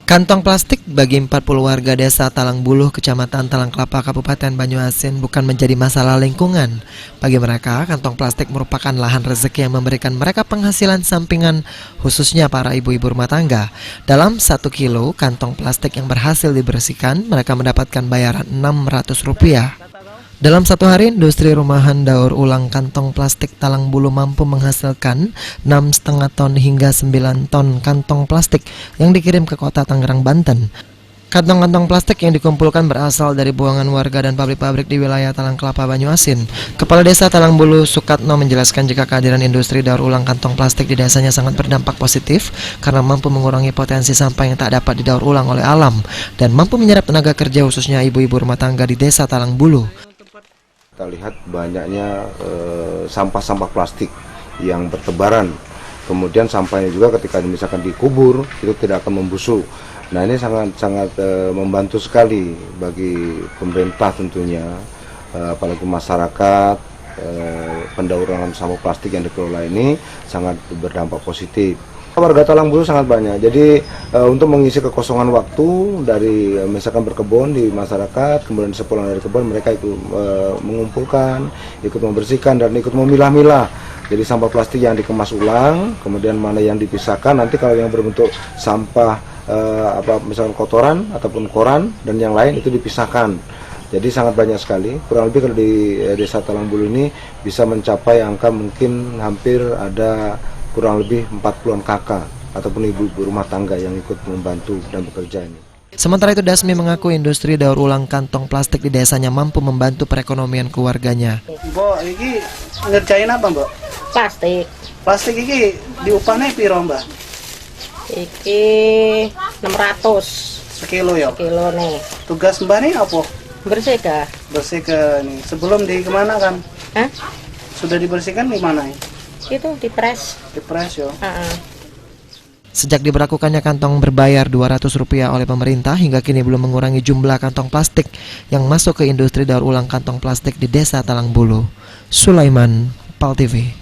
Kantong plastik bagi 40 warga desa Talangbuluh, Kecamatan Talangkelapa, Kabupaten Banyuasin bukan menjadi masalah lingkungan. Bagi mereka, kantong plastik merupakan lahan rezeki yang memberikan mereka penghasilan sampingan, khususnya para ibu-ibu rumah tangga. Dalam 1 kilo kantong plastik yang berhasil dibersihkan, mereka mendapatkan bayaran Rp600. Dalam 1 hari, industri rumahan daur ulang kantong plastik Talangbuluh mampu menghasilkan 6,5 ton hingga 9 ton kantong plastik yang dikirim ke kota Tangerang, Banten. Kantong-kantong plastik yang dikumpulkan berasal dari buangan warga dan pabrik-pabrik di wilayah Talangkelapa, Banyuasin. Kepala Desa Talangbuluh, Sukatno, menjelaskan jika kehadiran industri daur ulang kantong plastik di desanya sangat berdampak positif karena mampu mengurangi potensi sampah yang tak dapat didaur ulang oleh alam dan mampu menyerap tenaga kerja khususnya ibu-ibu rumah tangga di Desa Talangbuluh. Kita lihat banyaknya sampah-sampah plastik yang bertebaran. Kemudian sampahnya juga ketika misalkan dikubur itu tidak akan membusuk. Nah, ini sangat membantu sekali bagi pemerintah tentunya, apalagi masyarakat. Pendaur ulang sampah plastik yang dikelola ini sangat berdampak positif. Warga Talangbuluh sangat banyak, jadi untuk mengisi kekosongan waktu dari misalkan berkebun di masyarakat, kemudian sepulang dari kebun mereka ikut mengumpulkan, ikut membersihkan dan ikut memilah-milah. Jadi sampah plastik yang dikemas ulang, kemudian mana yang dipisahkan, nanti kalau yang berbentuk sampah misalkan kotoran ataupun koran dan yang lain itu dipisahkan. Jadi sangat banyak sekali, kurang lebih kalau di Desa Talangbuluh ini bisa mencapai angka mungkin hampir ada kurang lebih 40-an kakak ataupun ibu-ibu rumah tangga yang ikut membantu dan bekerja ini. Sementara itu, Dasmi mengaku industri daur ulang kantong plastik di desanya mampu membantu perekonomian keluarganya. Mbok, ini ngerjain apa, Mbok? Plastik. Plastik ini diupahnya piro, Mbak? Iki 600 sekilo ya? kilo nih. Tugas Mbak nih apa? Bersih kah? Bersih ke nih. Sebelum di kemana kan? Hah? Sudah dibersihkan di mana ya? Itu dipres. Dipres ya? Sejak diberlakukannya kantong berbayar Rp200 oleh pemerintah, hingga kini belum mengurangi jumlah kantong plastik yang masuk ke industri daur ulang kantong plastik di Desa Talangbuluh. Sulaiman, PAL TV.